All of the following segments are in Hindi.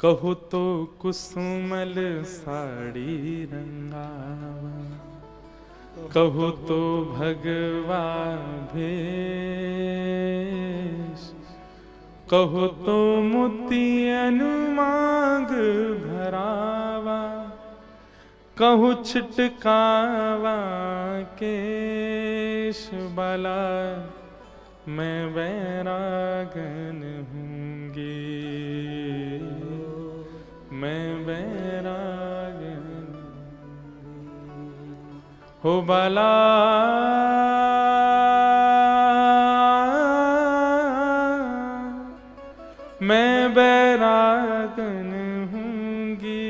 कहो तो कुसुमल साड़ी रंगावा, कहो तो भगवा भेष, कहो तो मोतियन मांग भरावा, कहूँ छिटकावा केश बाला, मैं बैरागन हूँगी, मैं बैरागन हो बाला, मैं बैरागन हूँगी,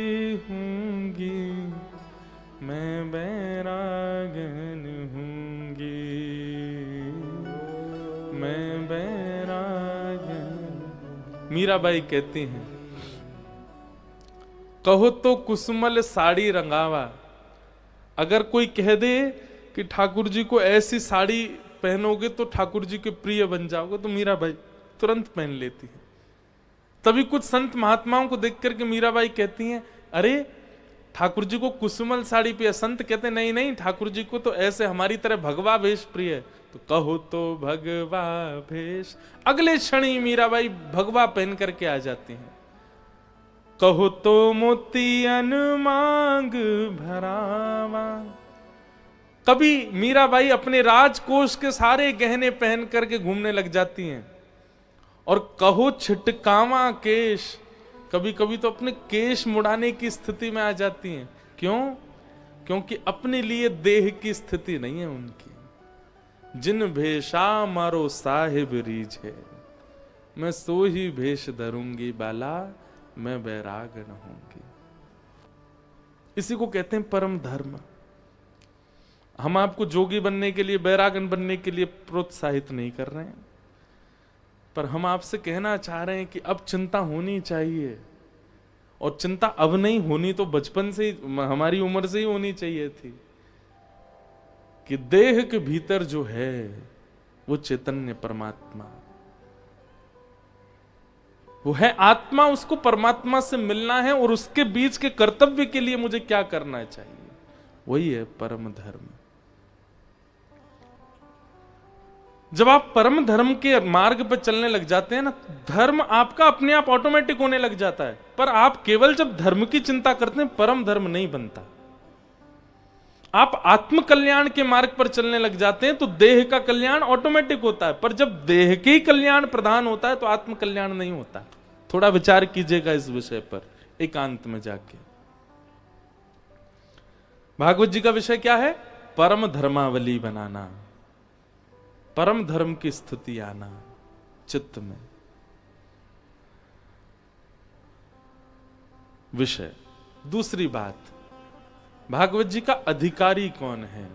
मैं बैरागन हूँगी, मैं बैरागन। मीराबाई कहती हैं, कहो तो कुसुमल साड़ी रंगावा। अगर कोई कह दे कि ठाकुर जी को ऐसी साड़ी पहनोगे तो ठाकुर जी के प्रिय बन जाओगे, तो मीराबाई तुरंत पहन लेती है। तभी कुछ संत महात्माओं को देख करके मीराबाई कहती हैं, अरे ठाकुर जी को कुसुमल साड़ी पे। संत कहते नहीं नहीं, ठाकुर जी को तो ऐसे हमारी तरह भगवा भेष प्रिय है। तो कहो तो भगवा भेष, अगले क्षण ही मीराबाई भगवा पहन करके आ जाती हैं। कहो तो मोतियन मांग भरावा। कभी मीराबाई अपने राजकोष के सारे गहने पहन करके घूमने लग जाती हैं। और कहो छिटकावा केश, कभी कभी तो अपने केश मुड़ाने की स्थिति में आ जाती हैं। क्यों? क्योंकि अपने लिए देह की स्थिति नहीं है उनकी। जिन भेषा मारो साहिब रीझ है, मैं सो ही भेष धरूंगी बाला, मैं बैरागन होंगी। इसी को कहते हैं परम धर्म। हम आपको जोगी बनने के लिए, बैरागन बनने के लिए प्रोत्साहित नहीं कर रहे हैं, पर हम आपसे कहना चाह रहे हैं कि अब चिंता होनी चाहिए। और चिंता अब नहीं होनी तो बचपन से ही, हमारी उम्र से ही होनी चाहिए थी, कि देह के भीतर जो है वो चैतन्य परमात्मा, वो है आत्मा, उसको परमात्मा से मिलना है। और उसके बीच के कर्तव्य के लिए मुझे क्या करना चाहिए, वही है परम धर्म। जब आप परम धर्म के मार्ग पर चलने लग जाते हैं ना, धर्म आपका अपने आप ऑटोमेटिक होने लग जाता है। पर आप केवल जब धर्म की चिंता करते हैं, परम धर्म नहीं बनता। आप आत्म कल्याण के मार्ग पर चलने लग जाते हैं तो देह का कल्याण ऑटोमेटिक होता है। पर जब देह के ही कल्याण प्रधान होता है तो आत्म कल्याण नहीं होता। थोड़ा विचार कीजिएगा इस विषय पर एकांत में जाके। भागवत जी का विषय क्या है? परम धर्मावली बनाना, परम धर्म की स्थिति आना चित्त में। विषय। दूसरी बात, भागवत जी का अधिकारी कौन है?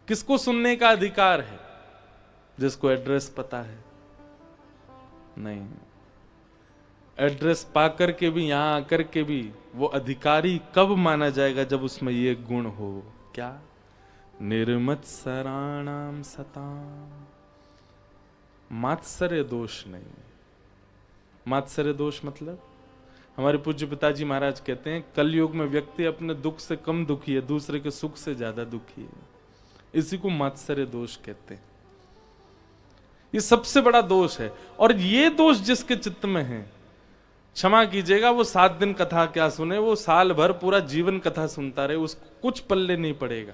किसको सुनने का अधिकार है? जिसको एड्रेस पता है? नहीं। एड्रेस पाकर के भी, यहां आकर के भी वो अधिकारी कब माना जाएगा? जब उसमें ये गुण हो। क्या? निर्मत्सराणाम सताम, मात्सर्य दोष नहीं। मात्सर्य दोष मतलब, हमारे पूज्य पिताजी महाराज कहते हैं, कलयुग में व्यक्ति अपने दुख से कम दुखी है, दूसरे के सुख से ज्यादा दुखी है। इसी को मात्सर्य दोष कहते हैं। ये सबसे बड़ा दोष है। और ये दोष जिसके चित्त में है, क्षमा कीजिएगा, वो 7 दिन कथा क्या सुने, वो साल भर पूरा जीवन कथा सुनता रहे, उसको कुछ पल्ले नहीं पड़ेगा।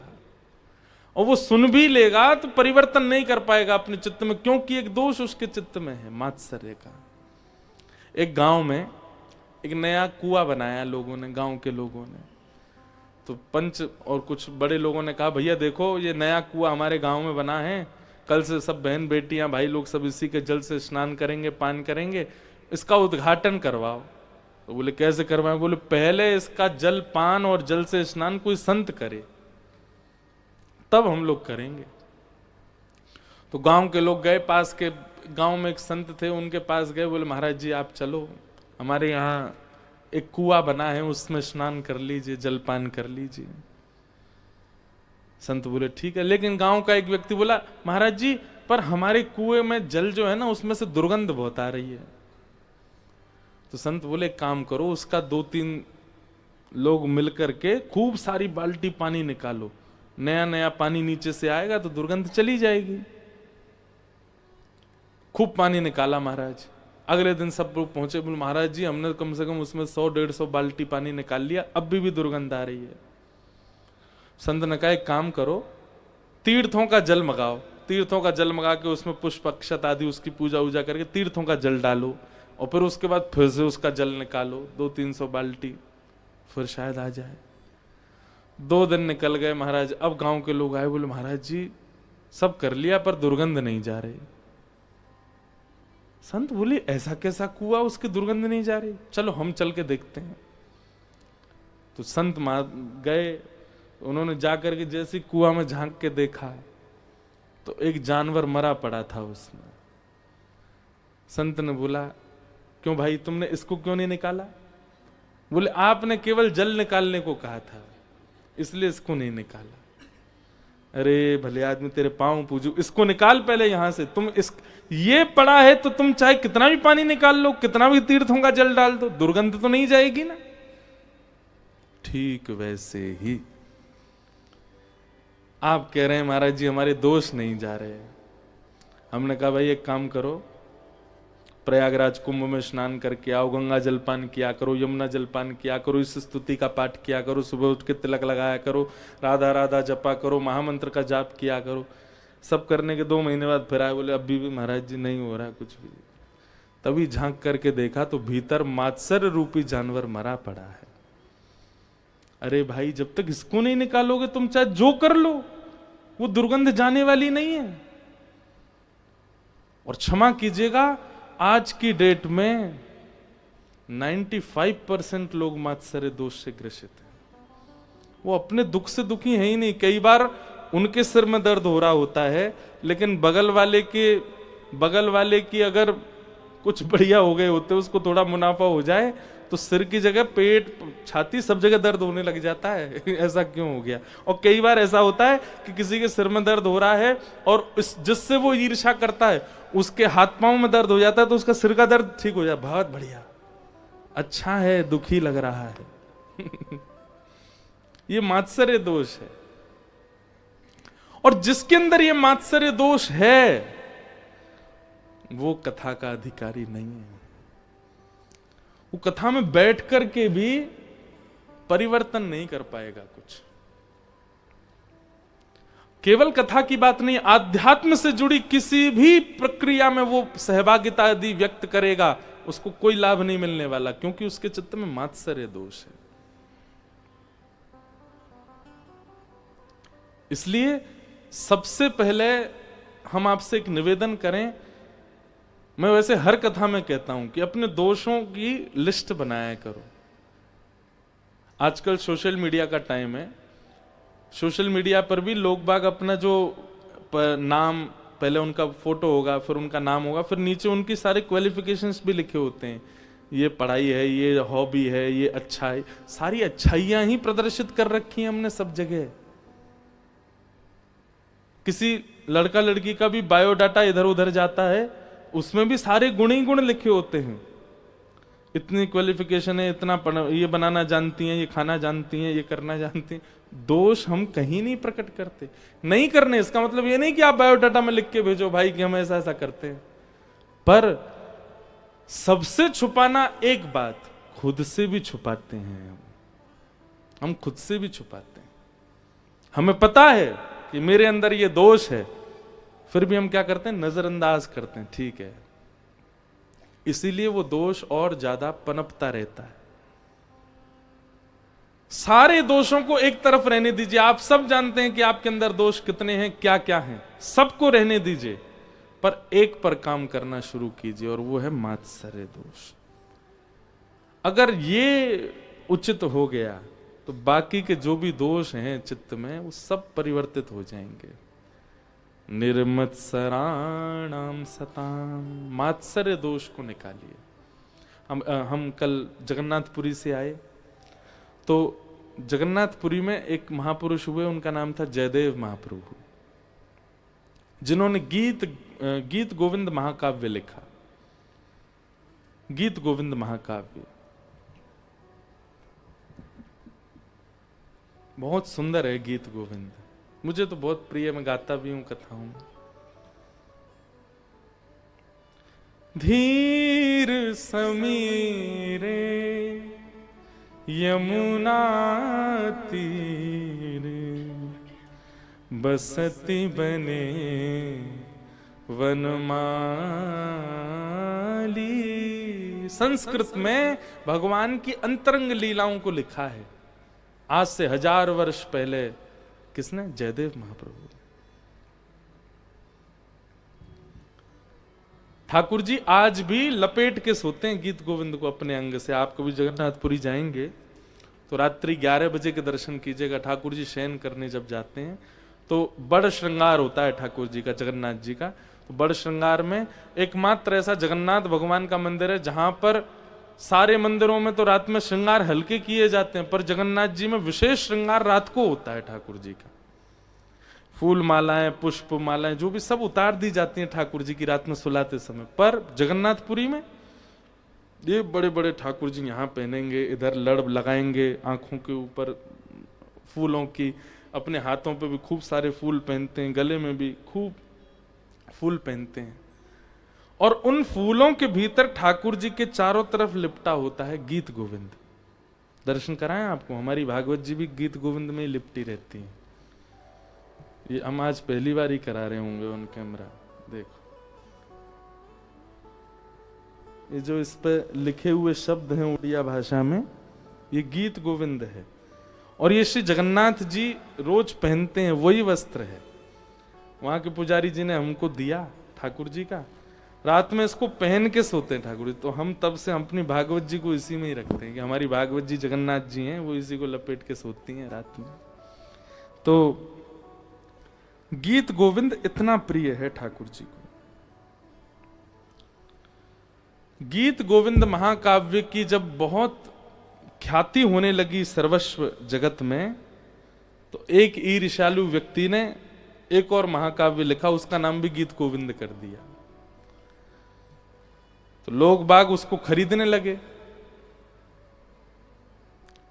और वो सुन भी लेगा तो परिवर्तन नहीं कर पाएगा अपने चित्त में, क्योंकि एक दोष उसके चित्त में है, मात्सर्य का। एक गांव में एक नया कुआं बनाया लोगों ने, गांव के लोगों ने। तो पंच और कुछ बड़े लोगों ने कहा, भैया देखो ये नया कुआं हमारे गांव में बना है, कल से सब बहन बेटियां भाई लोग सब इसी के जल से स्नान करेंगे, पान करेंगे, इसका उद्घाटन करवाओ। तो बोले कैसे करवाएं? बोले पहले इसका जल पान और जल से स्नान कोई संत करे, तब हम लोग करेंगे। तो गांव के लोग गए, पास के गांव में एक संत थे, उनके पास गए, बोले महाराज जी आप चलो, हमारे यहाँ एक कुआं बना है, उसमें स्नान कर लीजिए, जलपान कर लीजिए। संत बोले ठीक है। लेकिन गांव का एक व्यक्ति बोला, महाराज जी पर हमारे कुएं में जल जो है ना, उसमें से दुर्गंध बहुत आ रही है। तो संत बोले काम करो, उसका 2-3 लोग मिलकर के खूब सारी बाल्टी पानी निकालो, नया नया पानी नीचे से आएगा तो दुर्गंध चली जाएगी। खूब पानी निकाला महाराज। अगले दिन सब लोग पहुंचे, बोले महाराज जी हमने कम से कम उसमें 100-150 बाल्टी पानी निकाल लिया, अब भी दुर्गंध आ रही है। संत ने कहा एक काम करो, तीर्थों का जल मंगाओ, तीर्थों का जल मंगा के उसमें पुष्प अक्षत आदि उसकी पूजा वूजा करके तीर्थों का जल डालो, और फिर उसके बाद फिर से उसका जल निकालो 200-300 बाल्टी, फिर शायद आ जाए। 2 दिन निकल गए महाराज। अब गांव के लोग आए, बोले महाराज जी सब कर लिया पर दुर्गंध नहीं जा रही। संत बोले ऐसा कैसा कुआ उसकी दुर्गंध नहीं जा रही, चलो हम चल के देखते हैं। तो संत गए, उन्होंने जाकर के जैसे कुआ में झांक के देखा तो एक जानवर मरा पड़ा था उसमें। संत ने बोला क्यों भाई तुमने इसको क्यों नहीं निकाला? बोले आपने केवल जल निकालने को कहा था इसलिए इसको नहीं निकाला। अरे भले आदमी तेरे पांव पूजू, इसको निकाल पहले यहां से। तुम इस ये पड़ा है तो तुम चाहे कितना भी पानी निकाल लो, कितना भी तीर्थों का जल डाल दो, दुर्गंध तो नहीं जाएगी ना। ठीक वैसे ही आप कह रहे हैं महाराज जी हमारे दोष नहीं जा रहे। हमने कहा भाई एक काम करो, प्रयागराज कुंभ में स्नान करके आओ, गंगा जलपान किया करो, यमुना जलपान किया करो, इस स्तुति का पाठ किया करो, सुबह उठ के तिलक लगाया करो, राधा राधा जपा करो, महामंत्र का जाप किया करो। सब करने के 2 महीने बाद फिर आए, बोले अभी भी महाराज जी नहीं हो रहा कुछ भी। तभी झांक करके देखा तो भीतर मात्सर्य रूपी जानवर मरा पड़ा है। अरे भाई जब तक इसको नहीं निकालोगे तुम चाहे जो कर लो वो दुर्गंध जाने वाली नहीं है। और क्षमा कीजिएगा आज की डेट में 95% लोग मात्सर्य दोष से ग्रसित हैं। वो अपने दुख से दुखी है ही नहीं। कई बार उनके सिर में दर्द हो रहा होता है लेकिन बगल वाले की अगर कुछ बढ़िया हो गए होते, उसको थोड़ा मुनाफा हो जाए तो सिर की जगह पेट छाती सब जगह दर्द होने लग जाता है। ऐसा क्यों हो गया? और कई बार ऐसा होता है कि किसी के सिर में दर्द हो रहा है और जिससे वो ईर्ष्या करता है उसके हाथ पांव में दर्द हो जाता है तो उसका सिर का दर्द ठीक हो जाए। बहुत बढ़िया, अच्छा है, दुखी लग रहा है। ये मात्सर्य दोष है। और जिसके अंदर ये मात्सर्य दोष है वो कथा का अधिकारी नहीं है। वो कथा में बैठ करके भी परिवर्तन नहीं कर पाएगा कुछ। केवल कथा की बात नहीं, आध्यात्म से जुड़ी किसी भी प्रक्रिया में वो सहभागिता यदि व्यक्त करेगा उसको कोई लाभ नहीं मिलने वाला, क्योंकि उसके चित्त में मात्सर्य दोष है। इसलिए सबसे पहले हम आपसे एक निवेदन करें, मैं वैसे हर कथा में कहता हूं कि अपने दोषों की लिस्ट बनाया करो। आजकल सोशल मीडिया का टाइम है, सोशल मीडिया पर भी लोग बाग अपना जो नाम, पहले उनका फोटो होगा, फिर उनका नाम होगा, फिर नीचे उनकी सारे क्वालिफिकेशंस भी लिखे होते हैं। ये पढ़ाई है, ये हॉबी है, ये अच्छा है, सारी अच्छाइयां ही प्रदर्शित कर रखी हैं हमने सब जगह। किसी लड़का लड़की का भी बायोडाटा इधर उधर जाता है, उसमें भी सारे गुण ही गुण लिखे होते हैं। इतनी क्वालिफिकेशन है, इतना ये बनाना जानती हैं, ये खाना जानती हैं, ये करना जानती हैं। दोष हम कहीं नहीं प्रकट करते। नहीं करने इसका मतलब ये नहीं कि आप बायोडाटा में लिख के भेजो भाई कि हम ऐसा ऐसा करते हैं, पर सबसे छुपाना एक बात, खुद से भी छुपाते हैं। हम खुद से भी छुपाते हैं। हमें पता है कि मेरे अंदर ये दोष है, फिर भी हम क्या करते हैं? नजरअंदाज करते हैं, ठीक है। इसीलिए वो दोष और ज्यादा पनपता रहता है। सारे दोषों को एक तरफ रहने दीजिए। आप सब जानते हैं कि आपके अंदर दोष कितने हैं, क्या क्या हैं, सबको रहने दीजिए, पर एक पर काम करना शुरू कीजिए और वो है मात्सर्य दोष। अगर ये उचित हो गया तो बाकी के जो भी दोष हैं चित्त में वो सब परिवर्तित हो जाएंगे। निर्मत्सराणाम सताम, मात्सर्य दोष को निकालिए। हम कल जगन्नाथपुरी से आए तो जगन्नाथपुरी में एक महापुरुष हुए, उनका नाम था जयदेव महाप्रभु, जिन्होंने गीत गोविंद महाकाव्य लिखा। गीत गोविंद महाकाव्य बहुत सुंदर है। गीत गोविंद मुझे तो बहुत प्रिय, मैं गाता भी हूं कथाओं में। धीर समीरे यमुना तीर बसती बने वनमाली। संस्कृत में भगवान की अंतरंग लीलाओं को लिखा है आज से 1000 वर्ष पहले। किसने? जयदेव महाप्रभु। ठाकुर जी आज भी लपेट के सोते हैं गीत गोविंद को अपने अंग से। आप कभी जगन्नाथपुरी जाएंगे तो रात्रि 11 बजे के दर्शन कीजिएगा। ठाकुर जी शयन करने जब जाते हैं तो बड़ श्रृंगार होता है ठाकुर जी का, जगन्नाथ जी का। तो बड़ श्रृंगार में एकमात्र ऐसा जगन्नाथ भगवान का मंदिर है जहां पर सारे मंदिरों में तो रात में श्रृंगार हल्के किए जाते हैं, पर जगन्नाथ जी में विशेष श्रृंगार रात को होता है ठाकुर जी का। फूल मालाएं, पुष्प मालाएं, जो भी सब उतार दी जाती हैं ठाकुर जी की रात में सुलाते समय। पर जगन्नाथपुरी में ये बड़े बड़े ठाकुर जी यहाँ पहनेंगे, इधर लड़ लगाएंगे आंखों के ऊपर फूलों की, अपने हाथों पे भी खूब सारे फूल पहनते हैं, गले में भी खूब फूल पहनते हैं। और उन फूलों के भीतर ठाकुर जी के चारों तरफ लिपटा होता है गीत गोविंद। दर्शन कराएं आपको, हमारी भागवत जी भी गीत गोविंद में ही लिपटी रहती है। ये हम आज पहली बार ही करा रहे होंगे ऑन कैमरा। देखो ये जो इस पे लिखे हुए शब्द हैं उड़िया भाषा में, ये गीत गोविंद है। और ये श्री जगन्नाथ जी रोज पहनते हैं, वही वस्त्र है। वहां के पुजारी जी ने हमको दिया ठाकुर जी का, रात में इसको पहन के सोते हैं ठाकुर जी। तो हम तब से अपनी भागवत जी को इसी में ही रखते हैं कि हमारी भागवत जी जगन्नाथ जी हैं, वो इसी को लपेट के सोती हैं रात में। तो गीत गोविंद इतना प्रिय है ठाकुर जी को। गीत गोविंद महाकाव्य की जब बहुत ख्याति होने लगी सर्वस्व जगत में, तो एक ईर्ष्यालु व्यक्ति ने एक और महाकाव्य लिखा, उसका नाम भी गीत गोविंद कर दिया। तो लोग बाग उसको खरीदने लगे,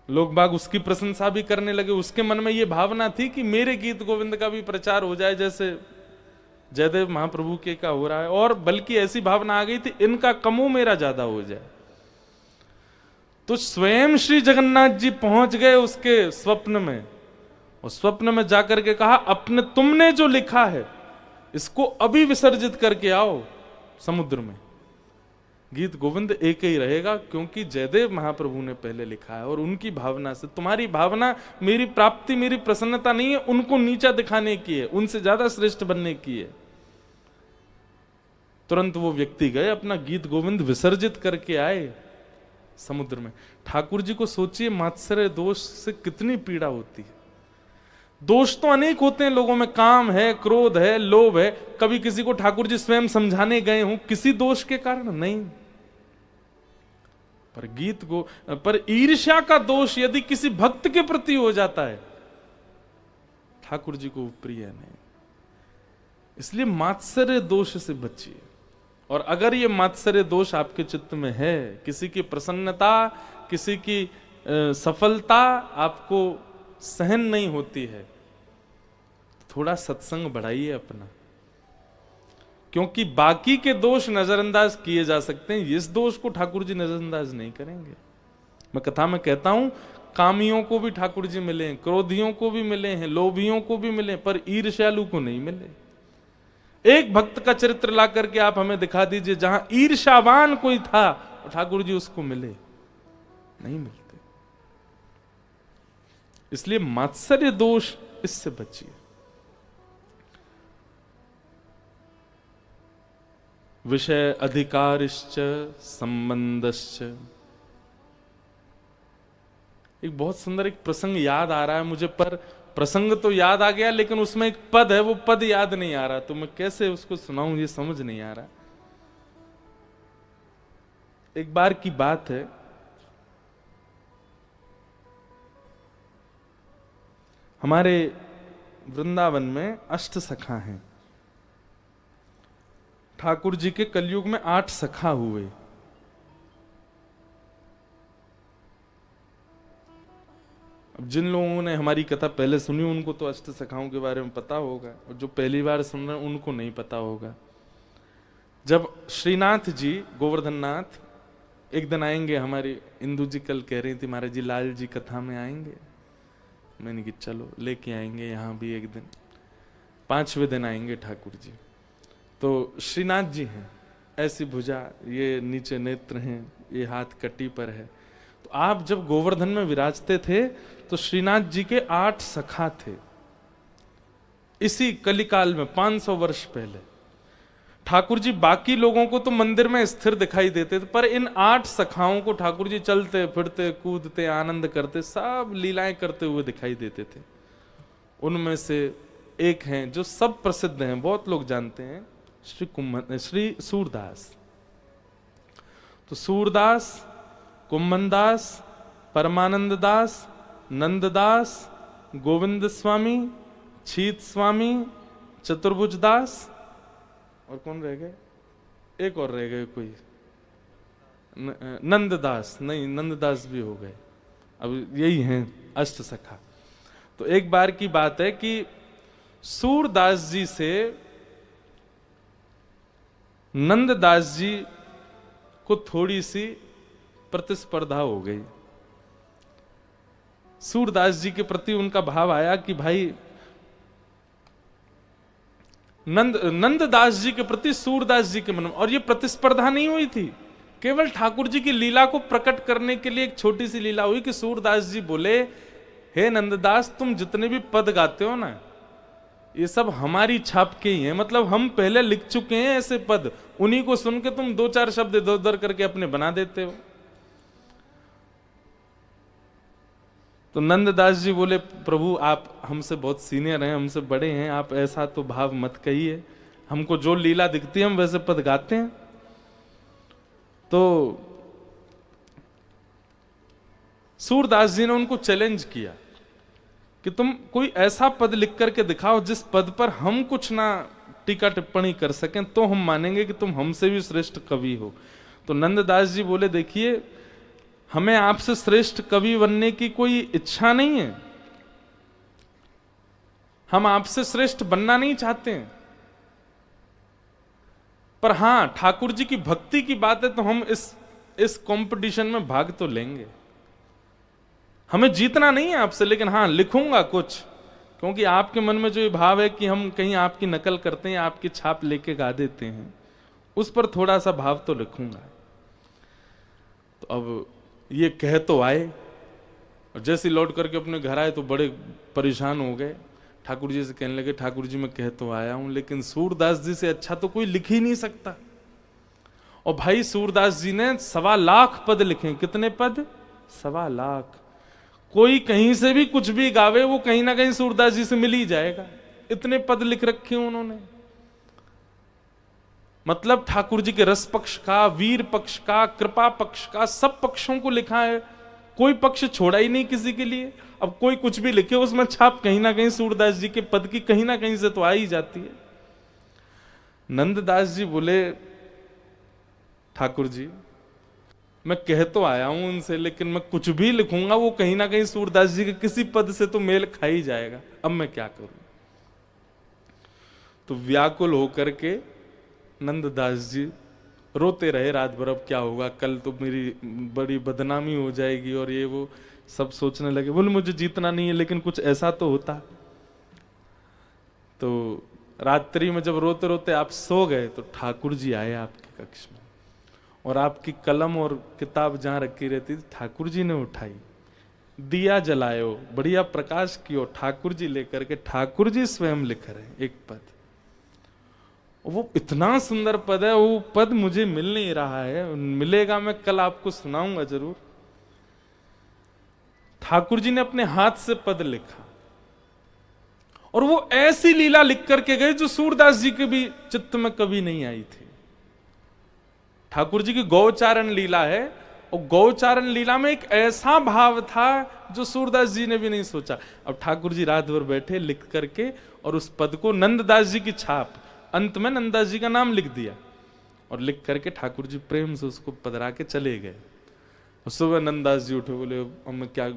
लोग बाग उसकी प्रशंसा भी करने लगे। उसके मन में यह भावना थी कि मेरे गीत गोविंद का भी प्रचार हो जाए जैसे जयदेव महाप्रभु के का हो रहा है, और बल्कि ऐसी भावना आ गई थी इनका कमो मेरा ज्यादा हो जाए। तो स्वयं श्री जगन्नाथ जी पहुंच गए उसके स्वप्न में, और स्वप्न में जाकर के कहा अपने तुमने जो लिखा है इसको अभी विसर्जित करके आओ समुद्र में। गीत गोविंद एक ही रहेगा क्योंकि जयदेव महाप्रभु ने पहले लिखा है, और उनकी भावना से तुम्हारी भावना मेरी प्राप्ति, मेरी प्रसन्नता नहीं है, उनको नीचा दिखाने की है, उनसे ज्यादा श्रेष्ठ बनने की है। तुरंत वो व्यक्ति गए, अपना गीत गोविंद विसर्जित करके आए समुद्र में। ठाकुर जी को सोचिए मात्सर्य दोष से कितनी पीड़ा होती है। दोष तो अनेक होते हैं लोगों में, काम है, क्रोध है, लोभ है। कभी किसी को ठाकुर जी स्वयं समझाने गए हों किसी दोष के कारण? नहीं। पर ईर्ष्या का दोष यदि किसी भक्त के प्रति हो जाता है, ठाकुर जी को प्रिय नहीं। इसलिए मात्सर्य दोष से बचिए। और अगर ये मात्सर्य दोष आपके चित्त में है, किसी की प्रसन्नता, किसी की सफलता आपको सहन नहीं होती है, थोड़ा सत्संग बढ़ाइए अपना, क्योंकि बाकी के दोष नजरअंदाज किए जा सकते हैं, इस दोष को ठाकुर जी नजरअंदाज नहीं करेंगे। मैं कथा में कहता हूं कामियों को भी ठाकुर जी मिले हैं, क्रोधियों को भी मिले हैं, लोभियों को भी मिले, पर ईर्ष्यालु को नहीं मिले। एक भक्त का चरित्र ला करके आप हमें दिखा दीजिए जहां ईर्ष्यावान कोई था और ठाकुर जी उसको मिले, नहीं मिलते। इसलिए मात्सर्य दोष, इससे बचिए। विषय अधिकारिश्च संबंधश्च। एक बहुत सुंदर एक प्रसंग याद आ रहा है मुझे, पर प्रसंग तो याद आ गया लेकिन उसमें एक पद है, वो पद याद नहीं आ रहा, तो मैं कैसे उसको सुनाऊं ये समझ नहीं आ रहा। एक बार की बात है, हमारे वृंदावन में अष्ट सखा हैं। ठाकुर जी के कलयुग में 8 सखा हुए। अब जिन लोगों ने हमारी कथा पहले सुनी उनको तो अष्ट सखाओं के बारे में पता होगा, और जो पहली बार सुन रहे हैं उनको नहीं पता होगा। जब श्रीनाथ जी, गोवर्धन नाथ एक दिन आएंगे, हमारी इंदू जी कल कह रही थी महाराज जी लाल जी कथा में आएंगे, मैंने कि चलो लेके आएंगे यहाँ भी एक दिन, 5वें दिन आएंगे ठाकुर जी। तो श्रीनाथ जी हैं, ऐसी भुजा, ये नीचे नेत्र हैं, ये हाथ कटी पर है। तो आप जब गोवर्धन में विराजते थे तो श्रीनाथ जी के 8 सखा थे। इसी कलिकाल में 500 वर्ष पहले ठाकुर जी बाकी लोगों को तो मंदिर में स्थिर दिखाई देते थे, पर इन 8 सखाओं को ठाकुर जी चलते फिरते कूदते आनंद करते सब लीलाएं करते हुए दिखाई देते थे। उनमें से एक हैं जो सब प्रसिद्ध हैं, बहुत लोग जानते हैं, श्री सूरदास। तो सूरदास, कुम्भनदास, परमानंद दास, नंददास, गोविंद स्वामी, छीत स्वामी, चतुर्भुज दास, और कौन रह गए? एक और रह गए कोई, नंददास, नहीं नंददास भी हो गए। अब यही हैं अष्ट सखा। तो एक बार की बात है कि सूरदास जी से नंददास जी को थोड़ी सी प्रतिस्पर्धा हो गई। सूरदास जी के प्रति उनका भाव आया कि भाई नंददास जी के प्रति सूरदास जी के मन में, और ये प्रतिस्पर्धा नहीं हुई थी, केवल ठाकुर जी की लीला को प्रकट करने के लिए एक छोटी सी लीला हुई कि सूरदास जी बोले, हे नंददास तुम जितने भी पद गाते हो ना, ये सब हमारी छाप के ही हैं, मतलब हम पहले लिख चुके हैं ऐसे पद, उन्हीं को सुन के तुम 2-4 शब्द इधर उधर करके अपने बना देते हो। तो नंददास जी बोले, प्रभु आप हमसे बहुत सीनियर हैं, हमसे बड़े हैं, आप ऐसा तो भाव मत कहिए, हमको जो लीला दिखती है हम वैसे पद गाते हैं। तो सूरदास जी ने उनको चैलेंज किया कि तुम कोई ऐसा पद लिख करके दिखाओ जिस पद पर हम कुछ ना टीका टिप्पणी कर सकें, तो हम मानेंगे कि तुम हमसे भी श्रेष्ठ कवि हो। तो नंददास जी बोले, देखिए हमें आपसे श्रेष्ठ कवि बनने की कोई इच्छा नहीं है, हम आपसे श्रेष्ठ बनना नहीं चाहते हैं, पर हां ठाकुर जी की भक्ति की बात है तो हम इस कंपटीशन में भाग तो लेंगे। हमें जीतना नहीं है आपसे, लेकिन हाँ लिखूंगा कुछ, क्योंकि आपके मन में जो ये भाव है कि हम कहीं आपकी नकल करते हैं, आपकी छाप लेके गा देते हैं, उस पर थोड़ा सा भाव तो लिखूंगा। तो अब ये कह तो आए, और जैसे लौट करके अपने घर आए तो बड़े परेशान हो गए, ठाकुर जी से कहने लगे, ठाकुर जी मैं कह तो आया हूं, लेकिन सूरदास जी से अच्छा तो कोई लिख ही नहीं सकता। और भाई सूरदास जी ने 1.25 लाख पद लिखे। कितने पद? 1.25 लाख। कोई कहीं से भी कुछ भी गावे वो कहीं ना कहीं सूरदास जी से मिल ही जाएगा, इतने पद लिख रखे उन्होंने। मतलब ठाकुर जी के रस पक्ष का, वीर पक्ष का, कृपा पक्ष का, सब पक्षों को लिखा है, कोई पक्ष छोड़ा ही नहीं किसी के लिए। अब कोई कुछ भी लिखे उसमें छाप कहीं ना कहीं सूरदास जी के पद की कहीं ना कहीं से तो आ ही जाती है। नंददास जी बोले, ठाकुर जी मैं कह तो आया हूं उनसे, लेकिन मैं कुछ भी लिखूंगा वो कहीं ना कहीं सूरदास जी के किसी पद से तो मेल खा ही जाएगा, अब मैं क्या करूं। तो व्याकुल होकर के नंददास जी रोते रहे रात भर, अब क्या होगा, कल तो मेरी बड़ी बदनामी हो जाएगी, और ये वो सब सोचने लगे। बोले मुझे जीतना नहीं है, लेकिन कुछ ऐसा तो होता। तो रात्रि में जब रोते रोते आप सो गए तो ठाकुर जी आए आपके कक्ष में, और आपकी कलम और किताब जहां रखी रहती थी ठाकुर जी ने उठाई, दिया जलायो, बढ़िया प्रकाश कियो, ठाकुर जी लेकर के ठाकुर जी स्वयं लिख रहे एक पद। वो इतना सुंदर पद है, वो पद मुझे मिल नहीं रहा है, मिलेगा मैं कल आपको सुनाऊंगा जरूर। ठाकुर जी ने अपने हाथ से पद लिखा, और वो ऐसी लीला लिख करके गए जो सूरदास जी के भी चित्त में कभी नहीं आई थी। ठाकुर जी की गौचारण लीला है, और गौचारण लीला में एक ऐसा भाव था जो सूरदास जी ने भी नहीं सोचा। अब ठाकुर जी रात भर बैठे लिख करके, और उस पद को नंददास जी की छाप, अंत में नंददास जी का नाम लिख दिया, और लिख करके ठाकुर जी प्रेम से उसको पधरा के चले गए। सुबह नंददास जी उठे, बोले अब मैं क्या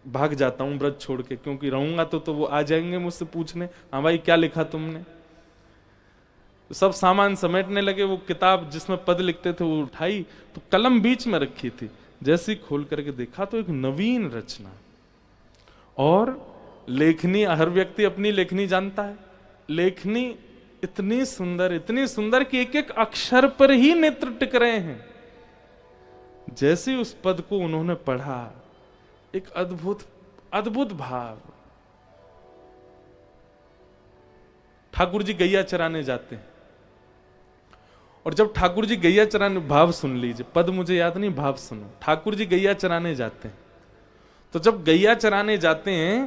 भाग जाता हूं व्रत छोड़ के, क्योंकि रहूंगा तो वो आ जाएंगे मुझसे पूछने, हाँ भाई क्या लिखा तुमने। सब सामान समेटने लगे, वो किताब जिसमें पद लिखते थे वो उठाई, तो कलम बीच में रखी थी, जैसे ही खोल करके देखा तो एक नवीन रचना। और लेखनी, हर व्यक्ति अपनी लेखनी जानता है, लेखनी इतनी सुंदर कि एक एक अक्षर पर ही नेत्र टिक रहे हैं। जैसे उस पद को उन्होंने पढ़ा, एक अद्भुत भाव। ठाकुर जी गैया चराने जाते हैं, और जब ठाकुर जी गैया चराने, भाव सुन लीजिए, पद मुझे याद नहीं, भाव सुनो। ठाकुर जी गैया चराने जाते हैं, तो जब गैया चराने जाते हैं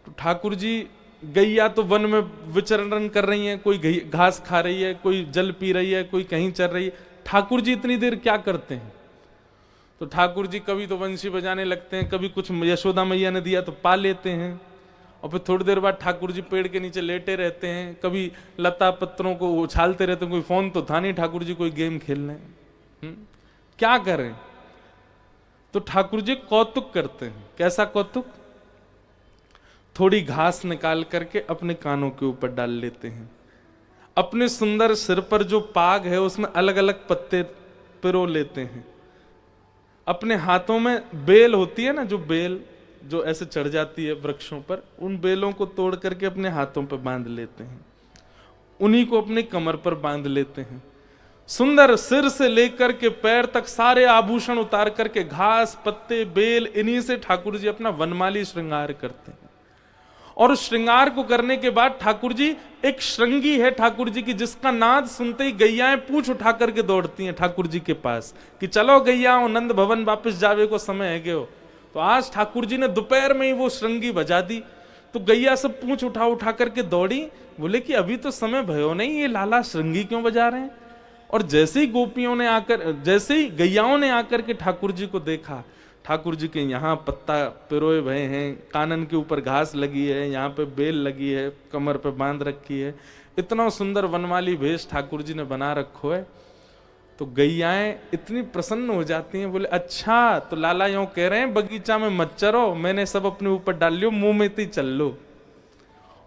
तो ठाकुर जी, गैया तो वन में विचरण कर रही हैं, कोई घास खा रही है, कोई जल पी रही है, कोई कहीं चल रही है। ठाकुर जी इतनी देर क्या करते हैं? तो ठाकुर जी कभी तो बंसी बजाने लगते हैं, कभी कुछ यशोदा मैया ने दिया तो पा लेते हैं, और फिर थोड़ी देर बाद ठाकुर जी पेड़ के नीचे लेटे रहते हैं, कभी लता पत्रों को उछालते रहते हैं। कोई फोन तो था नहीं ठाकुर जी कोई गेम खेल रहे, क्या करें? तो ठाकुर जी कौतुक करते हैं। कैसा कौतुक? थोड़ी घास निकाल करके अपने कानों के ऊपर डाल लेते हैं, अपने सुंदर सिर पर जो पाग है उसमें अलग अलग पत्ते पिरो लेते हैं, अपने हाथों में बेल होती है ना, जो बेल जो ऐसे चढ़ जाती है वृक्षों पर, उन बेलों को तोड़ करके अपने हाथों पर बांध लेते हैं, उन्हीं को अपनी कमर पर बांध लेते हैं। सुंदर सिर से लेकर के पैर तक सारे आभूषण उतार करके घास पत्ते बेल, इन्हीं से ठाकुर जी अपना वनमाली श्रृंगार करते हैं। और उस श्रृंगार को करने के बाद ठाकुर जी, एक श्रृंगी है ठाकुर जी की, जिसका नाद सुनते ही गैयाएं पूंछ उठा करके दौड़ती हैं ठाकुर जी के पास कि चलो गैयाओं, नंद भवन वापस जावे को समय है गयो। तो आज ठाकुर जी ने दोपहर में ही वो श्रृंगी बजा दी, तो गैया सब पूंछ उठा उठा करके दौड़ी, बोले कि अभी तो समय भयो नहीं, ये लाला श्रृंगी क्यों बजा रहे हैं। और जैसे ही गोपियों ने आकर, जैसे ही गैयाओं ने आकर के ठाकुर जी को देखा, ठाकुर जी के यहाँ पत्ता पिरोए भये हैं, कानन के ऊपर घास लगी है, यहाँ पे बेल लगी है, कमर पे बांध रखी है, इतना सुंदर वनमाली भेष ठाकुर जी ने बना रखो है। तो गैयाएं इतनी प्रसन्न हो जाती हैं, बोले अच्छा तो लाला यूं कह रहे हैं बगीचा में मत चरो, मैंने सब अपने ऊपर डाल लियो, मुंह में ही चल लो।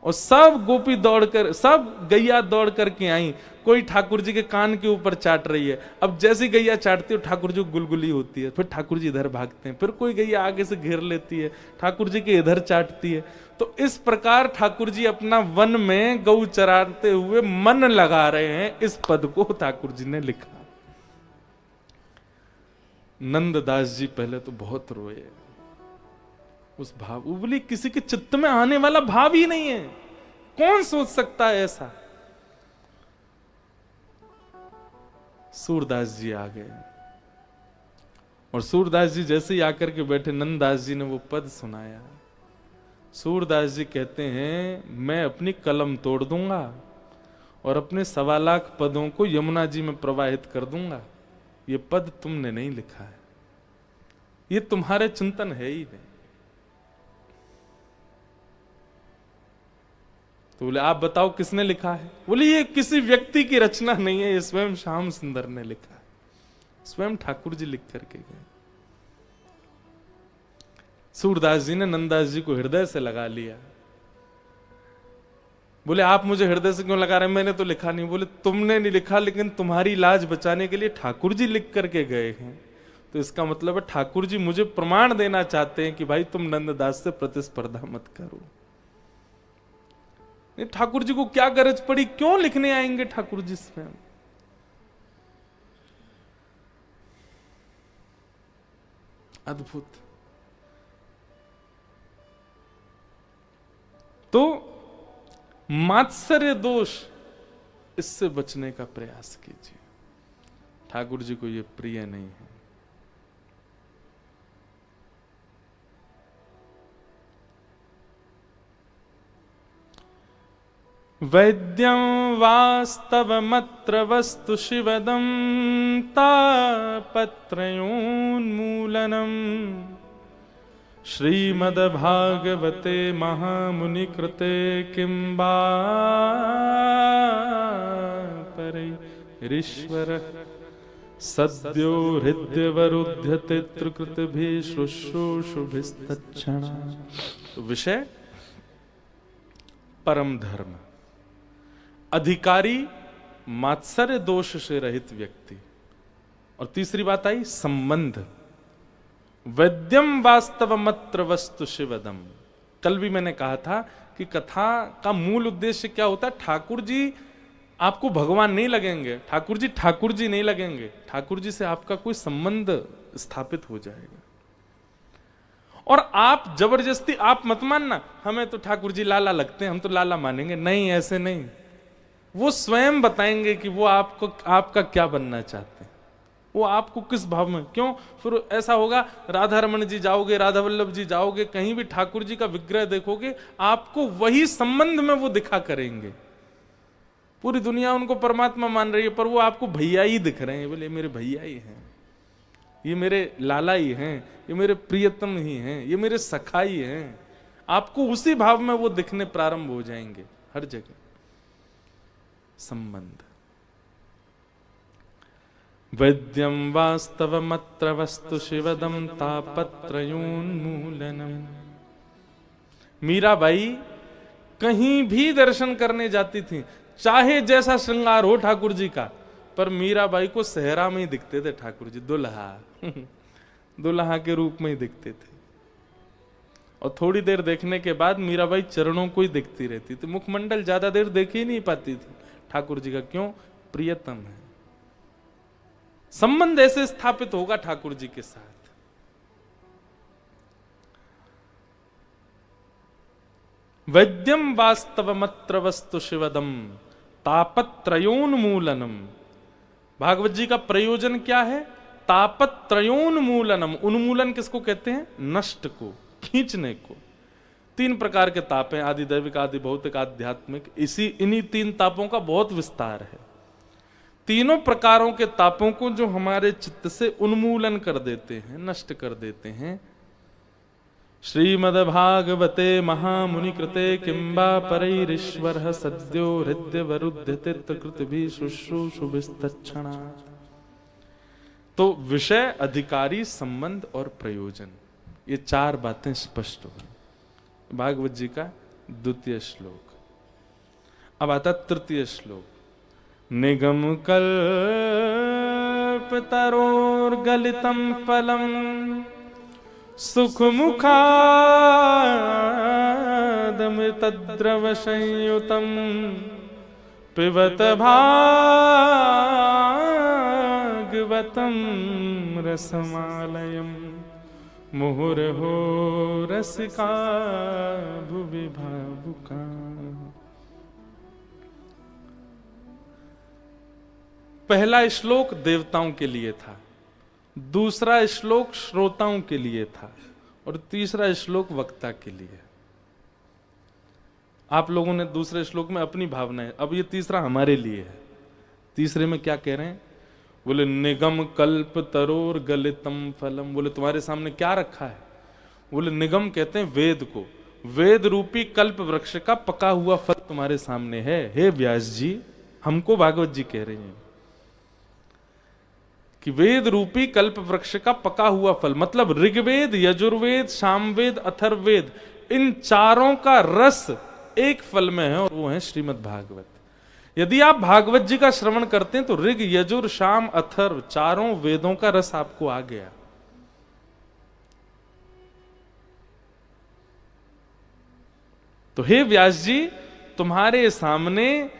और सब गोपी दौड़कर, सब गैया दौड़ करके आई, कोई ठाकुर जी के कान के ऊपर चाट रही है। अब जैसी गैया चाटती है ठाकुर जी गुलगुली होती है, फिर ठाकुर जी इधर भागते हैं, फिर कोई गैया आगे से घेर लेती है, ठाकुर जी के इधर चाटती है। तो इस प्रकार ठाकुर जी अपना वन में गौ चराते हुए मन लगा रहे हैं। इस पद को ठाकुर जी ने लिखा। नंददास जी पहले तो बहुत रोए, उस भाव, बोली किसी के चित्त में आने वाला भाव ही नहीं है, कौन सोच सकता है ऐसा। सूरदास जी आ गए, और सूरदास जी जैसे ही आकर के बैठे, नंददास जी ने वो पद सुनाया। सूरदास जी कहते हैं, मैं अपनी कलम तोड़ दूंगा और अपने 1.25 लाख पदों को यमुना जी में प्रवाहित कर दूंगा। ये पद तुमने नहीं लिखा है, ये तुम्हारे चिंतन है ही नहीं। तो बोले आप बताओ किसने लिखा है? बोले ये किसी व्यक्ति की रचना नहीं है, ये स्वयं श्याम सुंदर ने लिखा है, स्वयं ठाकुर जी लिख करके गए। सूरदास जी ने नंददास जी को हृदय से लगा लिया। बोले आप मुझे हृदय से क्यों लगा रहे हैं? मैंने तो लिखा नहीं। बोले तुमने नहीं लिखा, लेकिन तुम्हारी लाज बचाने के लिए ठाकुर जी लिख करके गए हैं। तो इसका मतलब है ठाकुर जी मुझे प्रमाण देना चाहते हैं कि भाई तुम नंददास से प्रतिस्पर्धा मत करो। ठाकुर जी को क्या गरज पड़ी, क्यों लिखने आएंगे ठाकुर जी स्वयं? अद्भुत। तो मात्सर्य दोष, इससे बचने का प्रयास कीजिए, ठाकुर जी को यह प्रिय नहीं है। वैद्यं वास्तवमत्र वस्तु शिवदं तापत्रयोन्मूलनम् श्रीमद्भागवते महामुनिकृते किं वा परैरीश्वरः सद्यो हृदयवरुध्यते त्रिकृतभिः शुश्रूषुभिस्तच्छणा। तो विषय परम धर्म, अधिकारी मात्सर्य दोष से रहित व्यक्ति, और तीसरी बात आई संबंध, वैद्यम वास्तवमत्र वस्तु शिवदम। कल भी मैंने कहा था कि कथा का मूल उद्देश्य क्या होता है, ठाकुर जी आपको भगवान नहीं लगेंगे, ठाकुर जी नहीं लगेंगे, ठाकुर जी से आपका कोई संबंध स्थापित हो जाएगा। और आप जबरदस्ती, आप मत मानना हमें तो ठाकुर जी लाला लगते हैं हम तो लाला मानेंगे, नहीं, ऐसे नहीं। वो स्वयं बताएंगे कि वो आपको, आपका क्या बनना चाहते हैं, वो आपको किस भाव में, क्यों। फिर ऐसा होगा, राधा रमन जी जाओगे, राधा वल्लभ जी जाओगे, कहीं भी ठाकुर जी का विग्रह देखोगे, आपको वही संबंध में वो दिखा करेंगे। पूरी दुनिया उनको परमात्मा मान रही है, पर वो आपको भैया ही दिख रहे हैं, बोले मेरे भैया ही हैं, ये मेरे लाला ही हैं, ये मेरे प्रियतम ही हैं, ये मेरे सखा ही हैं। आपको उसी भाव में वो दिखने प्रारंभ हो जाएंगे हर जगह। संबंध, वैद्यम वास्तवमत्र वस्तु शिवदम तापत्रयोन्मूलनम। मीराबाई कहीं भी दर्शन करने जाती थी, चाहे जैसा श्रृंगार हो ठाकुर जी का, पर मीराबाई को सहरा में ही दिखते थे ठाकुर जी, दुल्हा दुल्हा के रूप में ही दिखते थे। और थोड़ी देर देखने के बाद मीराबाई चरणों को ही दिखती रहती थी, मुखमंडल ज्यादा देर देख ही नहीं पाती थी ठाकुर जी का, क्यों, प्रियतम है। संबंध ऐसे स्थापित होगा ठाकुर जी के साथ। वैद्यम वास्तवमत्र वस्तु शिवदम तापत्रयोन्मूलनम। भागवत जी का प्रयोजन क्या है, तापत्रयोन्मूलनम। उन्मूलन किसको कहते हैं, नष्ट को, खींचने को। तीन प्रकार के ताप हैं, आदि दैविक, आदि भौतिक, आध्यात्मिक। इन्हीं तीन तापों का बहुत विस्तार है। तीनों प्रकारों के तापों को जो हमारे चित्त से उन्मूलन कर देते हैं, नष्ट कर देते हैं, श्रीमद्भागवते महामुनि कृते किंबा परैरीश्वरः सद्यो हृदयवरुध्यते त्रिकृतभिः शुश्रूषुभिस्तच्छणा। तो विषय, अधिकारी, संबंध और प्रयोजन, ये चार बातें स्पष्ट हो। भागवत जी का द्वितीय श्लोक। अब आता तृतीय श्लोक। निगम कल्पतरोर्गलितं फलम् सुखमुखादमृतद्रवसंयुतं पिबत भागवतं रसमालयम् मुहुर्हो रसिका भुवि भावुका। पहला श्लोक देवताओं के लिए था, दूसरा श्लोक श्रोताओं के लिए था, और तीसरा श्लोक वक्ता के लिए। आप लोगों ने दूसरे श्लोक में अपनी भावनाएं, अब ये तीसरा हमारे लिए है। तीसरे में क्या कह रहे हैं, बोले निगम कल्प तरोर गलितम फलम। बोले तुम्हारे सामने क्या रखा है, बोले निगम कहते हैं वेद को, वेद रूपी कल्प वृक्ष का पका हुआ फल तुम्हारे सामने है। हे व्यास जी, हमको भागवत जी कह रहे हैं कि वेद रूपी कल्प वृक्ष का पका हुआ फल, मतलब ऋग्वेद, यजुर्वेद, सामवेद, अथर्ववेद, इन चारों का रस एक फल में है, और वो है श्रीमद् भागवत। यदि आप भागवत जी का श्रवण करते हैं तो ऋग, यजुर, साम, अथर्व, चारों वेदों का रस आपको आ गया। तो हे व्यास जी, तुम्हारे सामने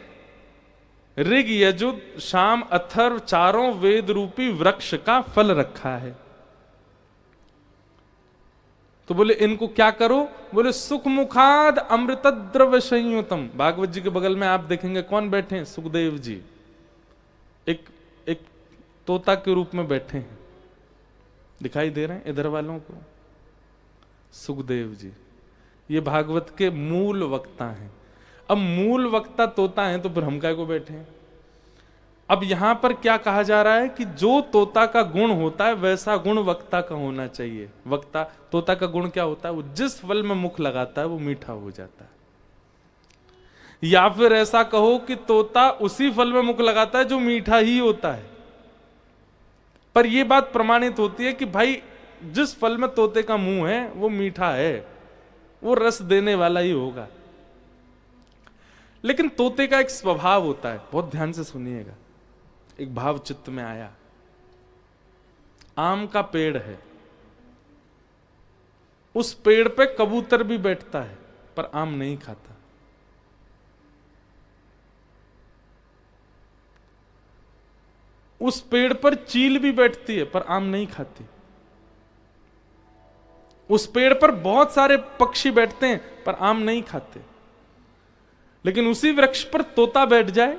ऋग, यजुर, साम, अथर्व, चारों वेद रूपी वृक्ष का फल रखा है। तो बोले इनको क्या करो, बोले सुख मुखाद अमृत द्रव्य संयुतम। भागवत जी के बगल में आप देखेंगे कौन बैठे हैं, सुखदेव जी, एक तोता के रूप में बैठे हैं, दिखाई दे रहे हैं इधर वालों को, सुखदेव जी। ये भागवत के मूल वक्ता हैं। अब मूल वक्ता तोता है तो फिर हम काय को बैठे हैं। अब यहां पर क्या कहा जा रहा है कि जो तोता का गुण होता है वैसा गुण वक्ता का होना चाहिए। वक्ता, तोता का गुण क्या होता है, वो जिस फल में मुख लगाता है वो मीठा हो जाता है। या फिर ऐसा कहो कि तोता उसी फल में मुख लगाता है जो मीठा ही होता है। पर यह बात प्रमाणित होती है कि भाई जिस फल में तोते का मुंह है वो मीठा है, वो रस देने वाला ही होगा। लेकिन तोते का एक स्वभाव होता है, बहुत ध्यान से सुनिएगा। एक भाव चित्त में आया, आम का पेड़ है, उस पेड़ पे कबूतर भी बैठता है पर आम नहीं खाता। उस पेड़ पर चील भी बैठती है पर आम नहीं खाती। उस पेड़ पर बहुत सारे पक्षी बैठते हैं पर आम नहीं खाते। लेकिन उसी वृक्ष पर तोता बैठ जाए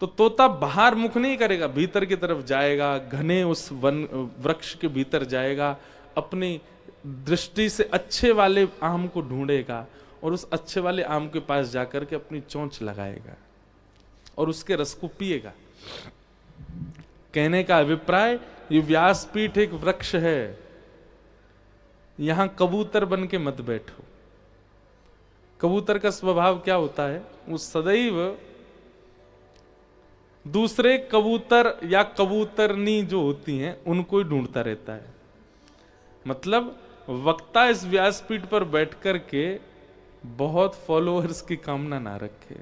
तो तोता बाहर मुख नहीं करेगा, भीतर की तरफ जाएगा, घने उस वन वृक्ष के भीतर जाएगा, अपनी दृष्टि से अच्छे वाले आम को ढूंढेगा और उस अच्छे वाले आम के पास जाकर के अपनी चोंच लगाएगा और उसके रस को पिएगा। कहने का अभिप्राय, ये व्यासपीठ एक वृक्ष है, यहां कबूतर बन के मत बैठो। कबूतर का स्वभाव क्या होता है, वो सदैव दूसरे कबूतर या कबूतरनी जो होती हैं उनको ही ढूंढता रहता है। मतलब वक्ता इस व्यासपीठ पर बैठ करके बहुत फॉलोअर्स की कामना ना रखे,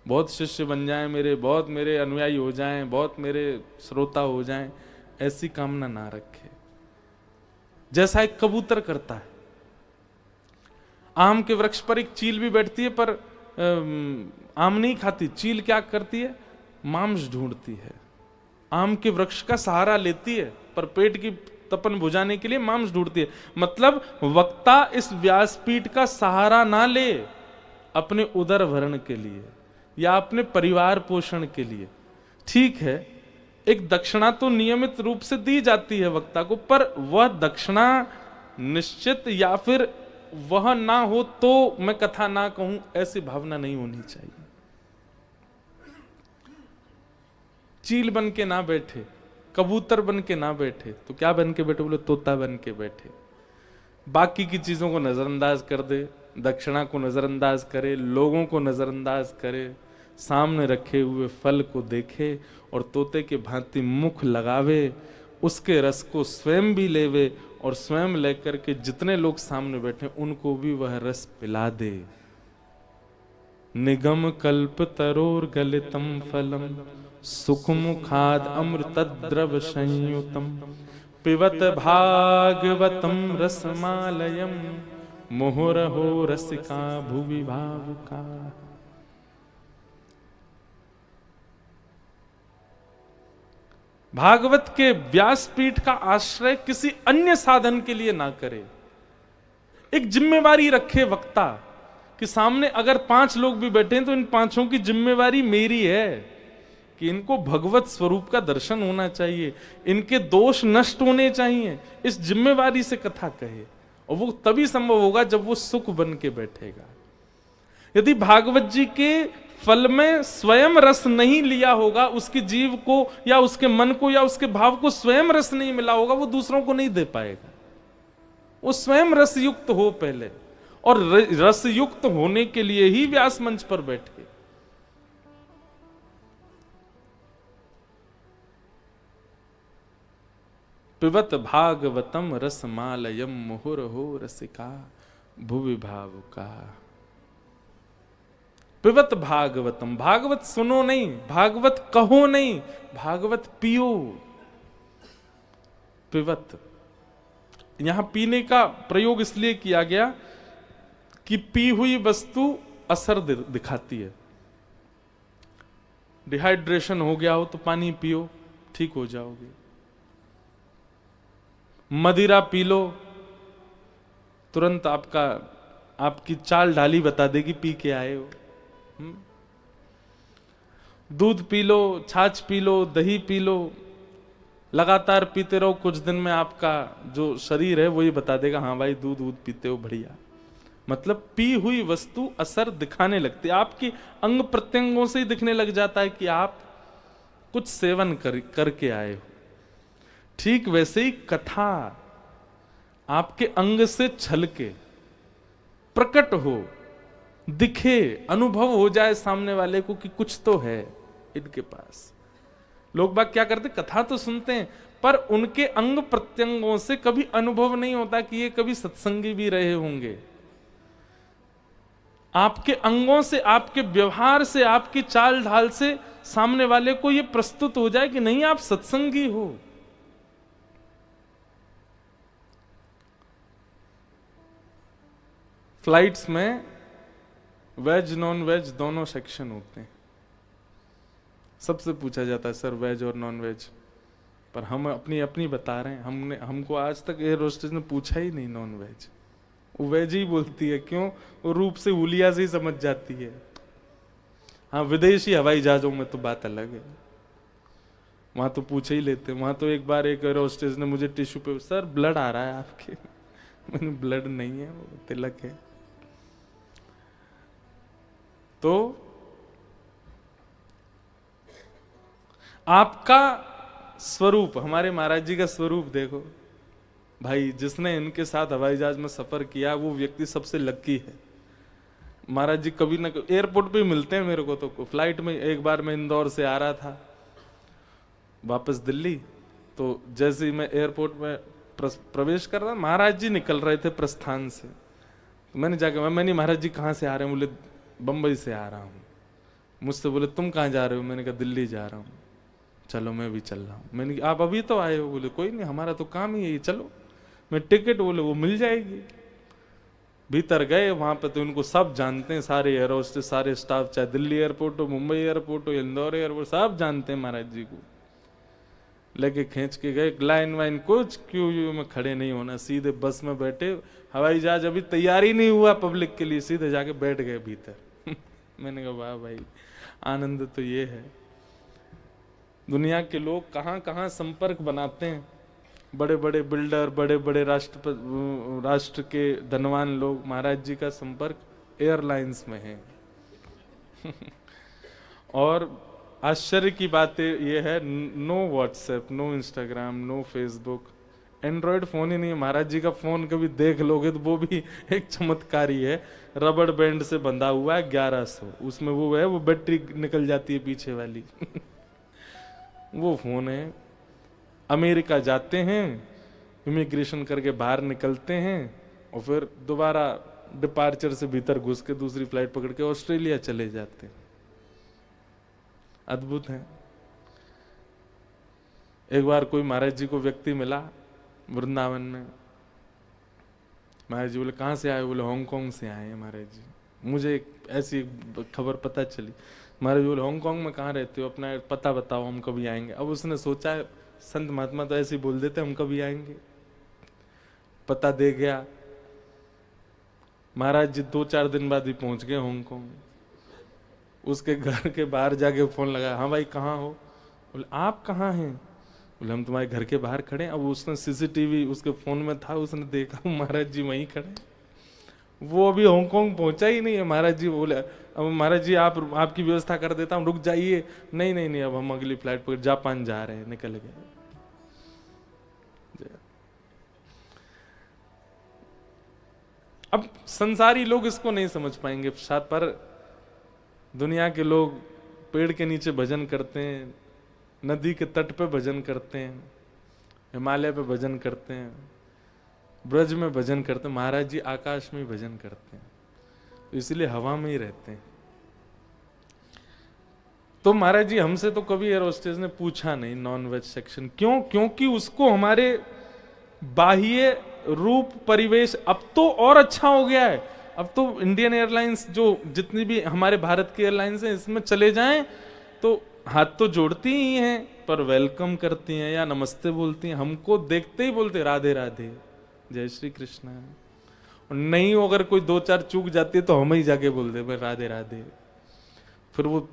बहुत शिष्य बन जाएं मेरे, बहुत मेरे अनुयायी हो जाएं, बहुत मेरे श्रोता हो जाएं, ऐसी कामना ना रखे, जैसा एक कबूतर करता है। आम के वृक्ष पर एक चील भी बैठती है पर आम नहीं खाती। चील क्या करती है, मांस ढूंढती है, आम के वृक्ष का सहारा लेती है पर पेट की तपन बुझाने के लिए मांस ढूंढती है। मतलब वक्ता इस व्यासपीठ का सहारा ना ले अपने उदर भरण के लिए या अपने परिवार पोषण के लिए। ठीक है, एक दक्षिणा तो नियमित रूप से दी जाती है वक्ता को, पर वह दक्षिणा निश्चित या फिर वह ना हो तो मैं कथा ना कहूं, ऐसी भावना नहीं होनी चाहिए। चील बन के ना बैठे, कबूतर बन के ना बैठे, तो क्या बन के बैठे, बोले तोता बन के बैठे। बाकी की चीजों को नजरअंदाज कर दे, दक्षिणा को नजरअंदाज करे, लोगों को नजरअंदाज करे, सामने रखे हुए फल को देखे और तोते के भांति मुख लगावे, उसके रस को स्वयं भी लेवे और स्वयं लेकर के जितने लोग सामने बैठे उनको भी वह रस पिला दे। निगम कल्प तरोर गलितम फलम सुखमुखाद अमृतद्रव संयुतम पिबत भागवतम रसमालयम मुहुरहो रसिका भुवि भावुका। भागवत के व्यासपीठ का आश्रय किसी अन्य साधन के लिए ना करे। एक जिम्मेवारी रखे वक्ता कि सामने अगर 5 लोग भी बैठे हैं तो इन 5 की जिम्मेवारी मेरी है कि इनको भगवत स्वरूप का दर्शन होना चाहिए, इनके दोष नष्ट होने चाहिए। इस जिम्मेवारी से कथा कहे और वो तभी संभव होगा जब वो सुख बन के बैठेगा। यदि भागवत जी के फल में स्वयं रस नहीं लिया होगा, उसकी जीव को या उसके मन को या उसके भाव को स्वयं रस नहीं मिला होगा, वो दूसरों को नहीं दे पाएगा। वो स्वयं रस युक्त हो पहले, और रस युक्त होने के लिए ही व्यास मंच पर बैठे। पिबत भागवतम रसमालयम मुहुरहो रसिका भुवि भावुका। पिबत भागवतम, भागवत सुनो नहीं, भागवत कहो नहीं, भागवत पियो। पिबत, यहां पीने का प्रयोग इसलिए किया गया कि पी हुई वस्तु असर दिखाती है। डिहाइड्रेशन हो गया हो तो पानी पियो, ठीक हो जाओगे। मदिरा पी लो, तुरंत आपकी चाल ढाली बता देगी पी के आए हो। दूध पी लो, छाछ पी लो, दही पी लो, लगातार पीते रहो, कुछ दिन में आपका जो शरीर है वो ये बता देगा हाँ भाई दूध पीते हो, बढ़िया। मतलब पी हुई वस्तु असर दिखाने लगती है, आपकी अंग प्रत्यंगों से ही दिखने लग जाता है कि आप कुछ सेवन करके आए हो। ठीक वैसे ही कथा आपके अंग से छलके प्रकट हो, दिखे, अनुभव हो जाए सामने वाले को कि कुछ तो है इनके पास। लोग बाग क्या करते, कथा तो सुनते हैं पर उनके अंग प्रत्यंगों से कभी अनुभव नहीं होता कि ये कभी सत्संगी भी रहे होंगे। आपके अंगों से, आपके व्यवहार से, आपकी चाल ढाल से सामने वाले को ये प्रस्तुत हो जाए कि नहीं आप सत्संगी हो। फ्लाइट्स में वेज नॉन वेज दोनों सेक्शन होते हैं। सबसे पूछा जाता है सर वेज और नॉन वेज, पर हम अपनी अपनी बता रहे हैं। हमको आज तक एयर होस्टेस ने पूछा ही नहीं नॉन वेज, वो वेज ही बोलती है। क्यों? वो रूप से हुलिया से ही समझ जाती है। हाँ, विदेशी हवाई जहाजों में तो बात अलग है, वहां तो पूछ ही लेते हैं। वहां तो एक बार एक एयर होस्टेस ने मुझे टिश्यू पे, सर ब्लड आ रहा है आपके। मैंने ब्लड नहीं है, वो तिलक है। तो आपका स्वरूप, हमारे महाराज जी का स्वरूप देखो भाई। जिसने इनके साथ हवाई जहाज में सफर किया वो व्यक्ति सबसे लकी है। महाराज जी कभी ना एयरपोर्ट पे मिलते हैं मेरे को। तो फ्लाइट में एक बार मैं इंदौर से आ रहा था वापस दिल्ली, तो जैसे ही मैं एयरपोर्ट में प्रवेश कर रहा, महाराज जी निकल रहे थे प्रस्थान से। तो मैंने जाके, मैंने महाराज जी कहाँ से आ रहे हैं? बोले बंबई से आ रहा हूँ। मुझसे बोले तुम कहाँ जा रहे हो? मैंने कहा दिल्ली जा रहा हूँ। चलो मैं भी चल रहा हूँ। मैंने कहा आप अभी तो आए हो? बोले कोई नहीं, हमारा तो काम ही है, चलो। मैं टिकट, बोले वो मिल जाएगी। भीतर गए, वहां पे तो उनको सब जानते हैं, सारे एयर होस्टेस, सारे स्टाफ, चाहे दिल्ली एयरपोर्ट हो, मुंबई एयरपोर्ट हो, इंदौर एयरपोर्ट, सब जानते हैं महाराज जी को। लेके खींच के गए, लाइन वाइन कुछ क्यों में खड़े नहीं होना, सीधे बस में बैठे। हवाई जहाज अभी तैयार ही नहीं हुआ पब्लिक के लिए, सीधे जाके बैठ गए भीतर। मैंने कहा वाह भाई, आनंद तो ये है। दुनिया के लोग कहाँ कहाँ संपर्क बनाते हैं। बड़े बड़े बिल्डर, बड़े बड़े राष्ट्र के धनवान लोग, महाराज जी का संपर्क एयरलाइंस में है। और आश्चर्य की बात ये है, no WhatsApp, no Instagram, no Facebook, Android phone ही नहीं है। महाराज जी का फोन कभी देख लोगे तो वो भी एक चमत्कार ही है। रबड़ बैंड से बंधा हुआ है 1100, उसमें वो है, वो बैटरी निकल जाती है पीछे वाली। वो फोन है। अमेरिका जाते हैं, इमिग्रेशन करके बाहर निकलते हैं और फिर दोबारा डिपार्चर से भीतर घुस के दूसरी फ्लाइट पकड़ के ऑस्ट्रेलिया चले जाते हैं। अद्भुत है। एक बार कोई महाराज जी को व्यक्ति मिला वृंदावन में। महाराज जी बोले कहाँ से आए? बोले हांगकांग से आए हैं महाराज जी। मुझे ऐसी खबर पता चली। महाराज बोले हांगकांग में कहाँ रहते हो? अपना पता बताओ, हम कभी आएंगे। अब उसने सोचा संत महात्मा तो ऐसे ही बोल देते हम कभी आएंगे। पता दे गया। महाराज जी 2-4 दिन बाद ही पहुंच गए हांगकांग। उसके घर के बाहर जाके फोन लगाया, हाँ भाई कहाँ हो? बोले आप कहाँ हैं? बोले हम तुम्हारे घर के बाहर खड़े। अब उसने सीसीटीवी उसके फोन में था, उसने देखा महाराज जी वहीं खड़े। वो अभी हांगकांग पहुंचा ही नहीं है। महाराज जी बोले अब महाराज जी आपकी व्यवस्था कर देता हूँ, रुक जाइए। नहीं, अब हम अगली फ्लाइट पर जापान जा रहे हैं। निकल गए। अब संसारी लोग इसको नहीं समझ पाएंगे, पर दुनिया के लोग पेड़ के नीचे भजन करते हैं, नदी के तट पे भजन करते हैं, हिमालय पे भजन करते हैं, ब्रज में भजन करते हैं। महाराज जी आकाश में भजन करते हैं, तो इसलिए हवा में ही रहते हैं। तो महाराज जी हमसे तो कभी एयर होस्टेस ने पूछा नहीं नॉन वेज सेक्शन। क्यों? क्योंकि उसको हमारे बाह्य रूप परिवेश अब तो और अच्छा हो गया है। अब तो इंडियन एयरलाइंस, जो जितनी भी हमारे भारत की एयरलाइंस हैं, इसमें चले जाएं तो हाथ तो जोड़ती ही हैं, पर वेलकम करती हैं या नमस्ते बोलती हैं। हमको देखते ही बोलते राधे राधे, जय श्री कृष्ण। और नहीं अगर कोई 2-4 चूक जाती है तो हम ही जाके बोलते भाई राधे राधे। फिर वो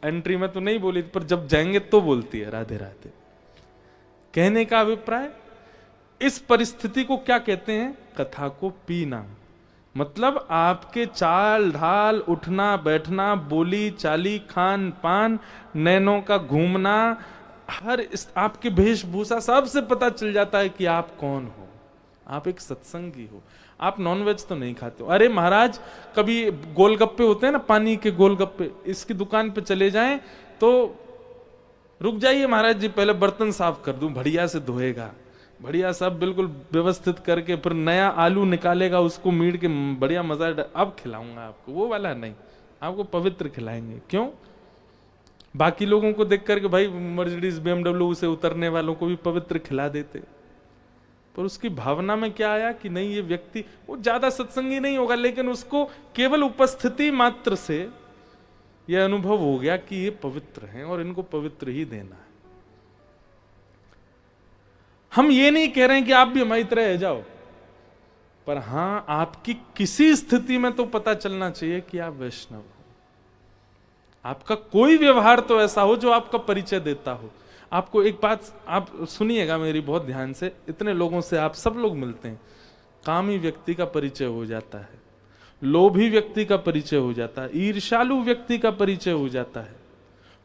एंट्री में तो नहीं बोली, पर जब जाएंगे तो बोलती है राधे राधे। कहने का अभिप्राय, इस परिस्थिति को क्या कहते हैं? कथा को पीना। मतलब आपके चाल ढाल, उठना बैठना, बोली चाली, खान पान, नैनों का घूमना, हर आपके वेशभूषा, सबसे पता चल जाता है कि आप कौन हो। आप एक सत्संगी हो। आप नॉनवेज तो नहीं खाते हो। अरे महाराज, कभी गोलगप्पे होते हैं ना, पानी के गोलगप्पे, इसकी दुकान पे चले जाएं तो रुक जाइए महाराज जी, पहले बर्तन साफ कर दूं, बढ़िया से धोएगा, बढ़िया सब बिल्कुल व्यवस्थित करके फिर नया आलू निकालेगा, उसको मीट के बढ़िया मजा अब खिलाऊंगा आपको। वो वाला नहीं, आपको पवित्र खिलाएंगे। क्यों? बाकी लोगों को देख करके भाई मर्सिडीज BMW से उतरने वालों को भी पवित्र खिला देते, पर उसकी भावना में क्या आया कि नहीं, ये व्यक्ति वो ज्यादा सत्संगी नहीं होगा, लेकिन उसको केवल उपस्थिति मात्र से यह अनुभव हो गया कि ये पवित्र हैं और इनको पवित्र ही देना है। हम ये नहीं कह रहे हैं कि आप भी हमारी तरह रह जाओ, पर हां आपकी किसी स्थिति में तो पता चलना चाहिए कि आप वैष्णव हो। आपका कोई व्यवहार तो ऐसा हो जो आपका परिचय देता हो। आपको एक बात आप सुनिएगा मेरी बहुत ध्यान से, इतने लोगों से आप सब लोग मिलते हैं, कामी व्यक्ति का परिचय हो जाता है, लोभी व्यक्ति का परिचय हो जाता है, ईर्ष्यालु व्यक्ति का परिचय हो जाता है,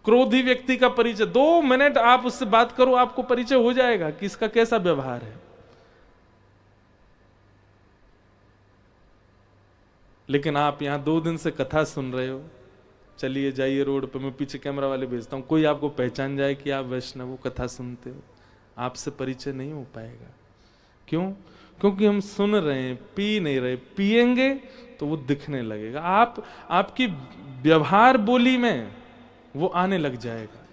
क्रोधी व्यक्ति का परिचय। 2 मिनट आप उससे बात करो, आपको परिचय हो जाएगा कि इसका कैसा व्यवहार है। लेकिन आप यहां 2 दिन से कथा सुन रहे हो, चलिए जाइए रोड पे, मैं पीछे कैमरा वाले भेजता हूं, कोई आपको पहचान जाए कि आप वैष्णव हो, कथा सुनते हो, आपसे परिचय नहीं हो पाएगा। क्यों? क्योंकि हम सुन रहे हैं, पी नहीं रहे। पिएंगे तो वो दिखने लगेगा, आपकी व्यवहार बोली में वो आने लग जाएगा।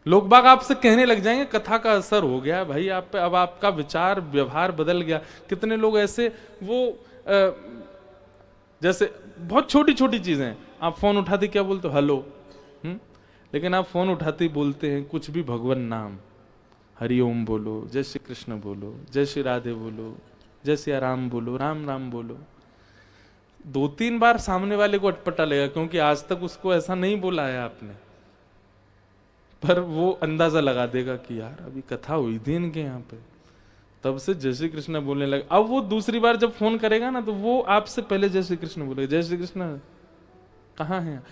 लोग बाग आपसे कहने लग जाएंगे कथा का असर हो गया भाई आप पे, अब आपका विचार व्यवहार बदल गया। कितने लोग ऐसे वो जैसे बहुत छोटी छोटी चीजें, आप फोन उठाते क्या बोलते हो? हेलो। लेकिन आप फोन उठाते बोलते हैं कुछ भी भगवान नाम, हरिओम बोलो, जय श्री कृष्ण बोलो, जय श्री राधे बोलो, जय श्री राम बोलो, राम राम बोलो। 2-3 बार सामने वाले को अटपटा लगेगा, क्योंकि आज तक उसको ऐसा नहीं बोला है आपने, पर वो अंदाजा लगा देगा कि यार अभी कथा हुई थी इनके यहाँ पे, तब से जय श्री कृष्ण बोलने लगे। अब वो दूसरी बार जब फोन करेगा ना, तो वो आपसे पहले जय श्री कृष्ण बोलेगा, जय श्री कृष्ण कहाँ है।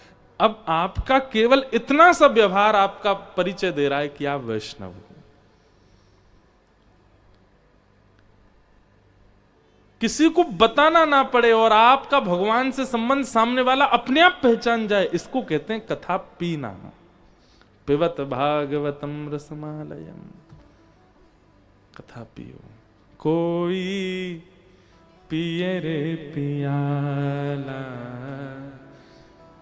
अब आपका केवल इतना सा व्यवहार आपका परिचय दे रहा है कि आप वैष्णव हो। किसी को बताना ना पड़े और आपका भगवान से संबंध सामने वाला अपने आप पहचान जाए, इसको कहते हैं कथा पीना। पिबत भागवतम रसमालयम, कथा पियो। कोई पिए रे पियाला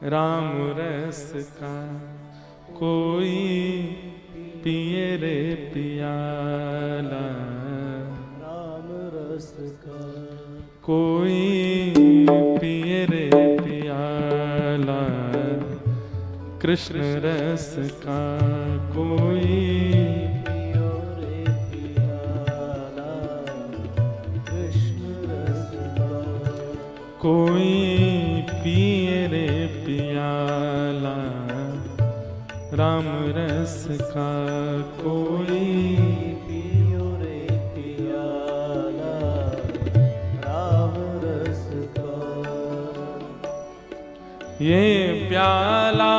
राम रस का, कोई पिए रे पियाला राम रस का, कोई पिए रे पियाला कृष्ण रस का, कोई पियो रे पियाला कृष्ण रस का, कोई पिए रे पियाला राम रस का, कोई पियो रे पियाला राम रस का। ये प्याला